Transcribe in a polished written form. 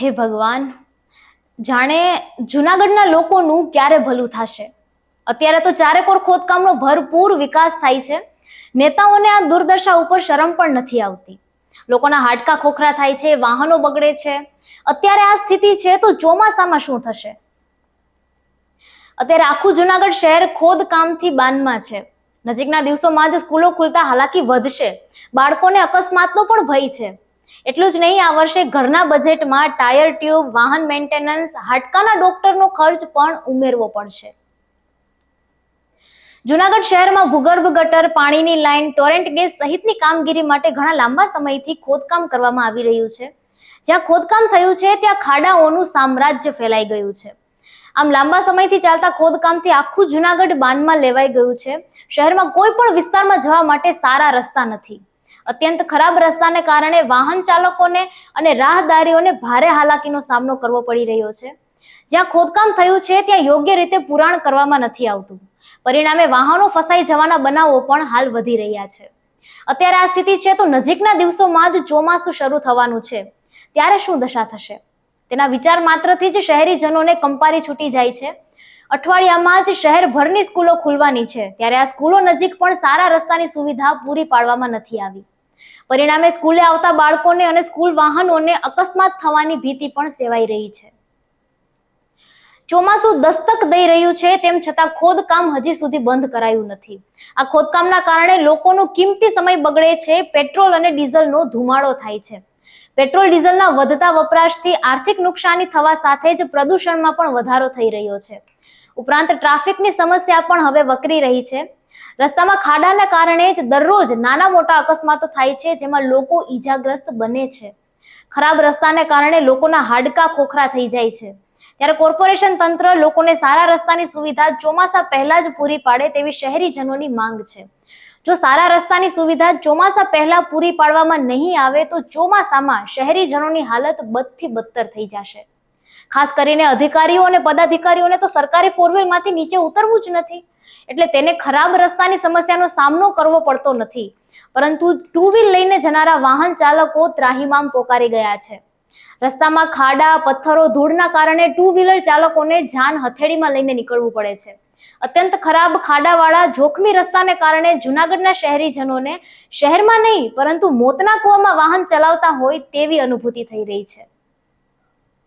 હે ભગવાન, જાણે જુનાગઢના લોકોનું ક્યારે ભલું થશે। અત્યારે તો ચારેકોર ખોદકામનો ભરપૂર વિકાસ થાય છે। નેતાઓને આ દુર્દશા ઉપર શરમ પણ નથી આવતી। લોકોના હાડકા ખોખરા થાય છે, વાહનો બગડે છે। અત્યારે આ સ્થિતિ છે તો ચોમાસામાં શું થશે? અત્યારે આખું જુનાગઢ શહેર ખોદકામથી બાનમાં છે। નજીકના દિવસોમાં જ સ્કૂલો ખુલતા હાલાકી વધશે। બાળકોને અકસ્માતનો પણ ભય છે। એટલું જ નહીં, આ વર્ષે ઘરના બજેટમાં ટાયર ટ્યુબ, વાહન મેન્ટેનન્સ, હાડકાના ડોક્ટરનો ખર્ચ પણ ઉમેરવો પડશે। જુનાગઢ શહેરમાં ભૂગર્ભ ગટર, પાણીની લાઈન, ટોરેન્ટ ગેસ સહિતની કામગીરી માટે ઘણા લાંબા સમયથી ખોદકામ કરવામાં આવી રહ્યું છે। જ્યાં ખોદકામ થયું છે ત્યાં ખાડાઓનું સામ્રાજ્ય ફેલાઈ ગયું છે। આમ લાંબા સમયથી ચાલતા ખોદકામથી આખું જુનાગઢ બાનમાં લેવાઈ ગયું છે। શહેરમાં કોઈ પણ વિસ્તારમાં જવા માટે સારા રસ્તા નથી। અત્યંત ખરાબ રસ્તાને કારણે વાહન ચાલકોને અને રાહદારીઓને ભારે હાલાકીનો સામનો કરવો પડી રહ્યો છે। જ્યાં ખોદકામ થયું છે ત્યાં યોગ્ય રીતે પુરાણ કરવામાં નથી આવતું। પરિણામે વાહનો ફસાઈ જવાના બનાવો પણ હાલ વધી રહ્યા છે। અત્યારે આ સ્થિતિ છે તો નજીકના દિવસોમાં જ ચોમાસું શરૂ થવાનું છે। ત્યારે શું દશા થશે? તેના વિચાર માત્રથી જ શહેરીજનોને કંપારી છૂટી જાય છે। અઠવાડિયામાં જ શહેરભરની સ્કૂલો ખુલવાની છે, ત્યારે આ સ્કૂલો નજીક પણ સારા રસ્તાની સુવિધા પૂરી પાડવામાં નથી આવી। પરિણામે સ્કૂલે આવતા બાળકોને અને સ્કૂલ વાહનોને અકસ્માત થવાની ભીતિ પણ સેવાઈ રહી છે। ચોમાસું દસ્તક દઈ રહ્યું છે તેમ છતાં ખોદકામ હજી સુધી બંધ કરાયું નથી। આ ખોદકામના કારણે લોકોનો કિંમતી સમય બગડે છે। પેટ્રોલ અને ડીઝલનો ધુમાડો થાય છે। પેટ્રોલ ડીઝલના વધતા વપરાશથી આર્થિક નુકસાની થવા સાથે જ પ્રદૂષણમાં પણ વધારો થઈ રહ્યો છે। ઉપરાંત ટ્રાફિકની સમસ્યા પણ હવે વકરી રહી છે। રસ્તામાં ખાડાના કારણે જ દરરોજ નાના મોટા અકસ્માતો થાય છે, જેમાં લોકો ઈજાગ્રસ્ત બને છે। ખરાબ રસ્તાને કારણે લોકોના હાડકા ખોખરા થઈ જાય છે। ત્યારે કોર્પોરેશન તંત્ર લોકોને સારા રસ્તાની સુવિધા ચોમાસા પહેલા જ પૂરી પાડે તેવી શહેરીજનોની માંગ છે। જો સારા રસ્તાની સુવિધા ચોમાસા પહેલા પૂરી પાડવામાં નહીં આવે તો ચોમાસામાં શહેરીજનોની હાલત બદથી બદતર થઈ જશે। ખાસ કરીને અધિકારીઓ અને પદાધિકારીઓને તો સરકારી ફોરવ્હીલમાંથી નીચે ઉતરવું જ નથી, એટલે તેને ખરાબ રસ્તાની સમસ્યાનો સામનો કરવો પડતો નથી, પરંતુ ટુ વ્હીલ લઈને જનારા વાહન ચાલકો ત્રાહિમામ પોકારી ગયા છે। રસ્તામાં ખાડા, પથ્થરો, ધૂળના કારણે ટુ વ્હીલર ચાલકોને જાન હથેળીમાં લઈને નીકળવું પડે છે। અત્યંત ખરાબ ખાડાવાળા જોખમી રસ્તાને કારણે જુનાગઢના શહેરીજનોને શહેરમાં નહીં પરંતુ મોતના કૂવામાં વાહન ચલાવતા હોય તેવી અનુભૂતિ થઈ રહી છે।